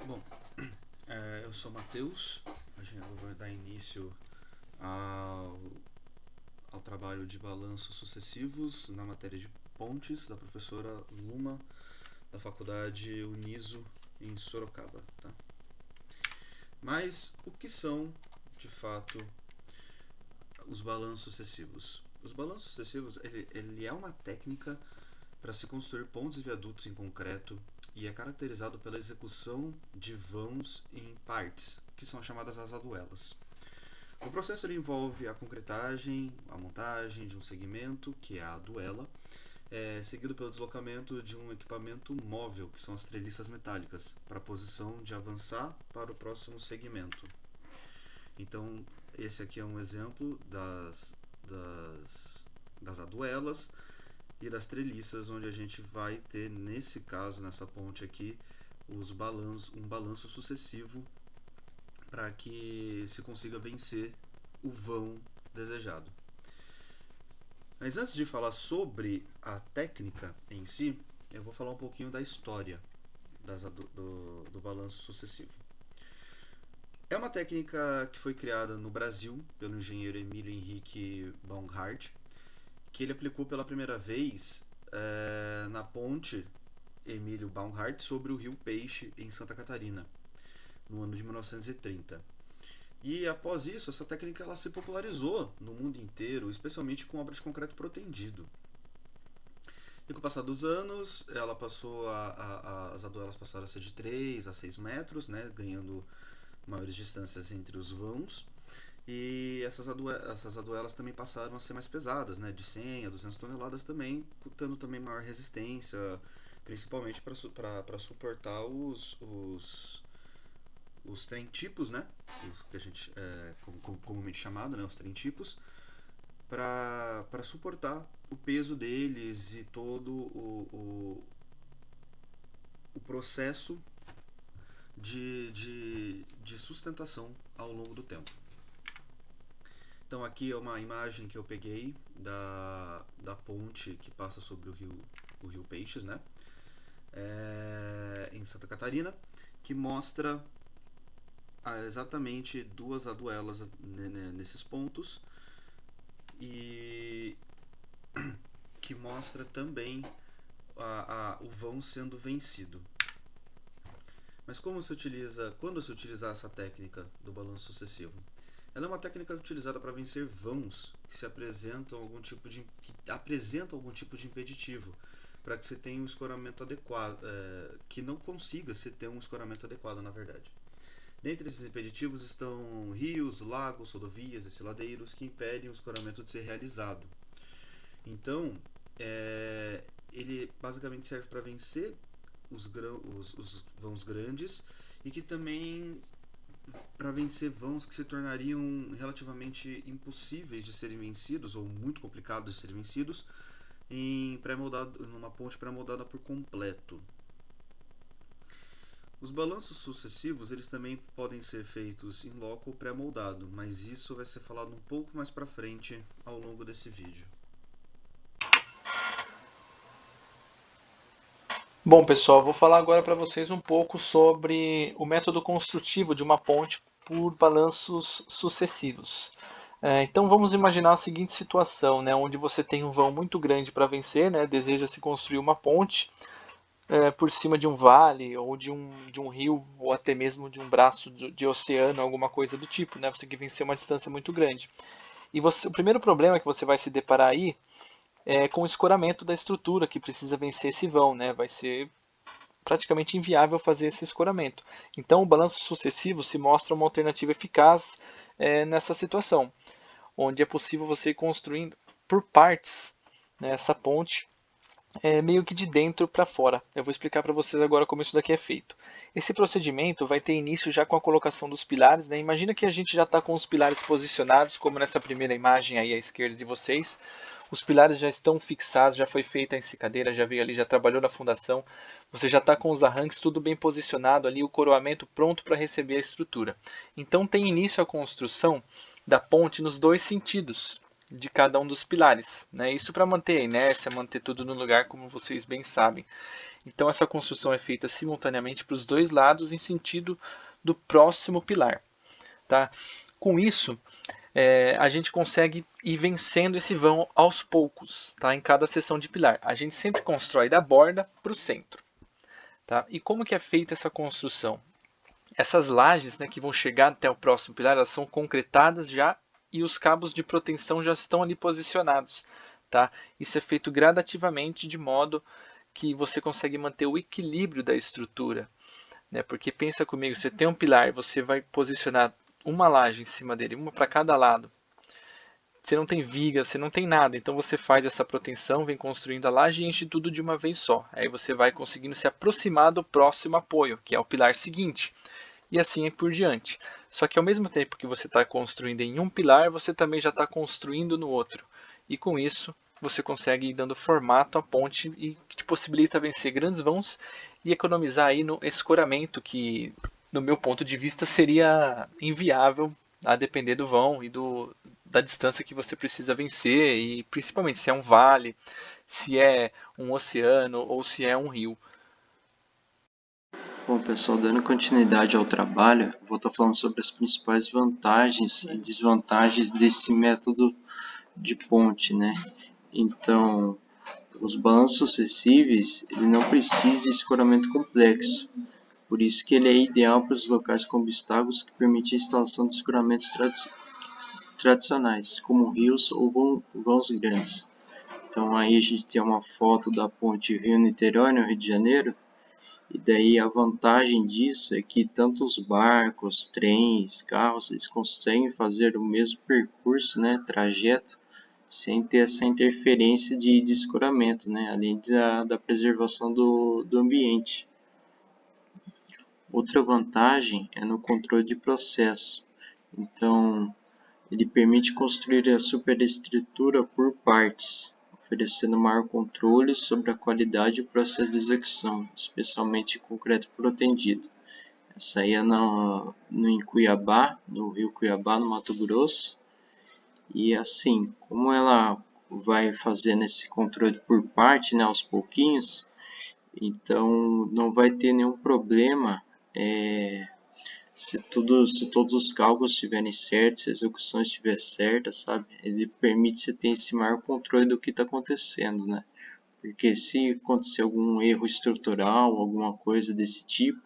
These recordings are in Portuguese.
Bom, eu sou Matheus, eu vou dar início ao, ao trabalho de balanços sucessivos na matéria de pontes da professora Luma, da Faculdade Uniso, em Sorocaba. Tá? Mas o que são, de fato, os balanços sucessivos? Os balanços sucessivos ele é uma técnica para se construir pontes e viadutos em concreto e é caracterizado pela execução de vãos em partes, que são chamadas azaduelas. O processo ele envolve a concretagem, a montagem de um segmento, que é a duela, seguido pelo deslocamento de um equipamento móvel, que são as treliças metálicas, para a posição de avançar para o próximo segmento. Então, esse aqui é um exemplo das aduelas e das treliças, onde a gente vai ter, nesse caso, nessa ponte aqui, um balanço sucessivo para que se consiga vencer o vão desejado. Mas antes de falar sobre a técnica em si, eu vou falar um pouquinho da história do balanço sucessivo. É uma técnica que foi criada no Brasil pelo engenheiro Emílio Henrique Baumgart, que ele aplicou pela primeira vez na ponte Emílio Baumgart sobre o rio Peixe, em Santa Catarina, no ano de 1930. E após isso, essa técnica ela se popularizou no mundo inteiro, especialmente com obras de concreto protendido. E com o passar dos anos, as aduelas passaram a ser de 3 a 6 metros, né, ganhando maiores distâncias entre os vãos. E essas aduelas também passaram a ser mais pesadas, né, de 100 a 200 toneladas também, dando também maior resistência, principalmente para suportar os trem-tipos, né, que a gente comumente chamado, né, os trem-tipos, para suportar o peso deles e todo o processo de sustentação ao longo do tempo. Então aqui é uma imagem que eu peguei da ponte que passa sobre o rio Peixes, né? Em Santa Catarina, que mostra exatamente duas aduelas nesses pontos e que mostra também o vão sendo vencido. Mas quando se utiliza essa técnica do balanço sucessivo? Ela é uma técnica utilizada para vencer vãos que apresentam algum tipo de impeditivo, para que você tenha um escoramento adequado, que não consiga se ter um escoramento adequado, na verdade. Dentre esses impeditivos estão rios, lagos, rodovias e ciladeiros que impedem o escoramento de ser realizado. Então, ele basicamente serve para vencer os vãos grandes e que também para vencer vãos que se tornariam relativamente impossíveis de serem vencidos ou muito complicados de serem vencidos numa ponte pré-moldada por completo. Os balanços sucessivos eles também podem ser feitos em loco ou pré-moldado, mas isso vai ser falado um pouco mais para frente ao longo desse vídeo. Bom, pessoal, vou falar agora para vocês um pouco sobre o método construtivo de uma ponte por balanços sucessivos. Então vamos imaginar a seguinte situação, né, onde você tem um vão muito grande para vencer, né, deseja-se construir uma ponte por cima de um vale ou de um rio ou até mesmo de um braço de oceano, alguma coisa do tipo, né, você tem que vencer uma distância muito grande. E o primeiro problema que você vai se deparar aí com o escoramento da estrutura que precisa vencer esse vão, né? Vai ser praticamente inviável fazer esse escoramento. Então, o balanço sucessivo se mostra uma alternativa eficaz nessa situação, onde é possível você ir construindo por partes, né, essa ponte meio que de dentro para fora. Eu vou explicar para vocês agora como isso daqui é feito. Esse procedimento vai ter início já com a colocação dos pilares, né? Imagina que a gente já está com os pilares posicionados, como nessa primeira imagem aí à esquerda de vocês. Os pilares já estão fixados, já foi feita a ensicadeira, já veio ali, já trabalhou na fundação. Você já está com os arranques tudo bem posicionado ali, o coroamento pronto para receber a estrutura. Então tem início a construção da ponte nos dois sentidos. de cada um dos pilares, né? Isso para manter a inércia, manter tudo no lugar, como vocês bem sabem. Então essa construção é feita simultaneamente para os dois lados em sentido do próximo pilar, tá? Com isso, a gente consegue ir vencendo esse vão aos poucos, tá? Em cada seção de pilar. A gente sempre constrói da borda para o centro, tá? E como que é feita essa construção? Essas lajes, né, que vão chegar até o próximo pilar, elas são concretadas já e os cabos de proteção já estão ali posicionados, tá? Isso é feito gradativamente de modo que você consegue manter o equilíbrio da estrutura, né? Porque pensa comigo, você tem um pilar, você vai posicionar uma laje em cima dele, uma para cada lado. Você não tem viga, você não tem nada, então você faz essa proteção, vem construindo a laje e enche tudo de uma vez só. Aí você vai conseguindo se aproximar do próximo apoio, que é o pilar seguinte, e assim por diante. Só que ao mesmo tempo que você está construindo em um pilar, você também já está construindo no outro. E com isso, você consegue ir dando formato à ponte e que te possibilita vencer grandes vãos e economizar aí no escoramento, que no meu ponto de vista seria inviável a depender do vão e da distância que você precisa vencer e principalmente se é um vale, se é um oceano ou se é um rio. Bom, pessoal, dando continuidade ao trabalho, vou estar falando sobre as principais vantagens e desvantagens desse método de ponte, né? Então, os balanços sucessíveis, ele não precisa de escoramento complexo, por isso que ele é ideal para os locais com obstáculos que permitem a instalação de escoramentos tradicionais, como rios ou vãos grandes. Então, aí a gente tem uma foto da ponte Rio-Niterói, no Rio de Janeiro. E daí a vantagem disso é que tanto os barcos, trens, carros, eles conseguem fazer o mesmo percurso, né, trajeto, sem ter essa interferência de escoramento, né, além da preservação do ambiente. Outra vantagem é no controle de processo. Então, ele permite construir a superestrutura por partes, oferecendo maior controle sobre a qualidade e o processo de execução, especialmente em concreto protendido. Essa aí é em Cuiabá, no Rio Cuiabá, no Mato Grosso. E assim, como ela vai fazendo esse controle por parte, né, aos pouquinhos, então não vai ter nenhum problema se todos os cálculos estiverem certos, se a execução estiver certa, sabe? Ele permite você ter esse maior controle do que está acontecendo, né? Porque se acontecer algum erro estrutural, alguma coisa desse tipo,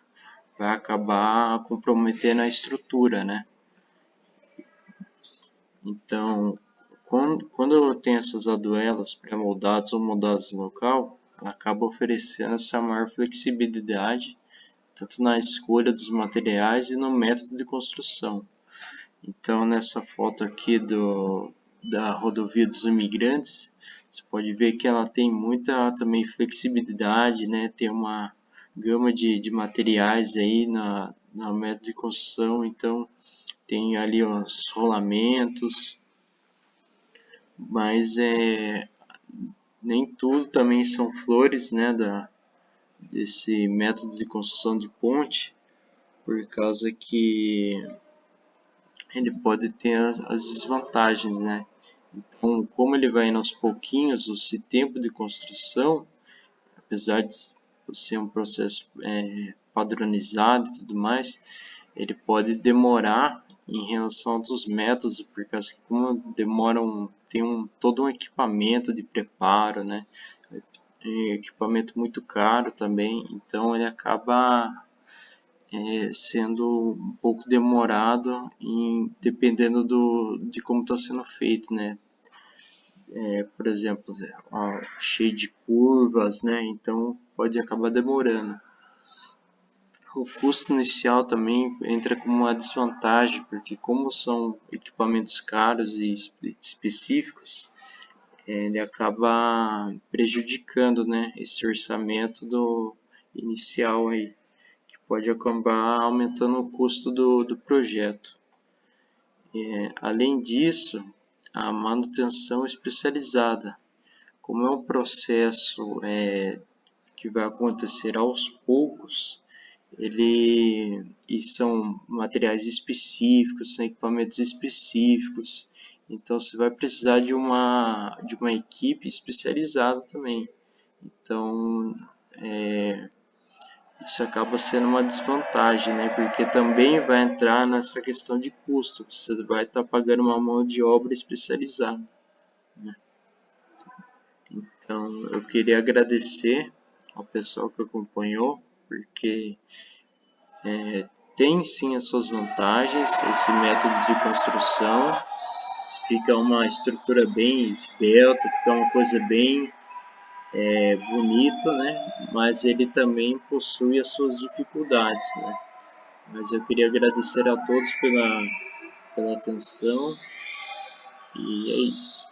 vai acabar comprometendo a estrutura, né? Então, quando eu tenho essas aduelas pré-moldadas ou moldadas no local, ela acaba oferecendo essa maior flexibilidade tanto na escolha dos materiais e no método de construção. Então, nessa foto aqui da rodovia dos imigrantes, você pode ver que ela tem muita também flexibilidade, né? Tem uma gama de materiais aí na método de construção, então tem ali os rolamentos, mas nem tudo também são flores, né? Desse método de construção de ponte, por causa que ele pode ter as desvantagens, né? Então, como ele vai indo aos pouquinhos, esse tempo de construção, apesar de ser um processo padronizado e tudo mais, ele pode demorar em relação aos outros métodos, por causa que como tem todo um equipamento de preparo, né? Equipamento muito caro também, então ele acaba sendo um pouco demorado dependendo de como está sendo feito, né? Por exemplo, cheio de curvas, né? Então pode acabar demorando. O custo inicial também entra como uma desvantagem, porque como são equipamentos caros e específicos, ele acaba prejudicando, né, esse orçamento inicial aí, que pode acabar aumentando o custo do projeto. Além disso, a manutenção especializada, como é um processo que vai acontecer aos poucos, e são materiais específicos, são equipamentos específicos, Então você vai precisar de uma equipe especializada também. Então isso acaba sendo uma desvantagem, né? Porque também vai entrar nessa questão de custo. Você vai estar pagando uma mão de obra especializada, né? Então eu queria agradecer ao pessoal que acompanhou, porque tem sim as suas vantagens esse método de construção. Fica uma estrutura bem esbelta, fica uma coisa bem bonita, né? Mas ele também possui as suas dificuldades, né? Mas eu queria agradecer a todos pela atenção e é isso.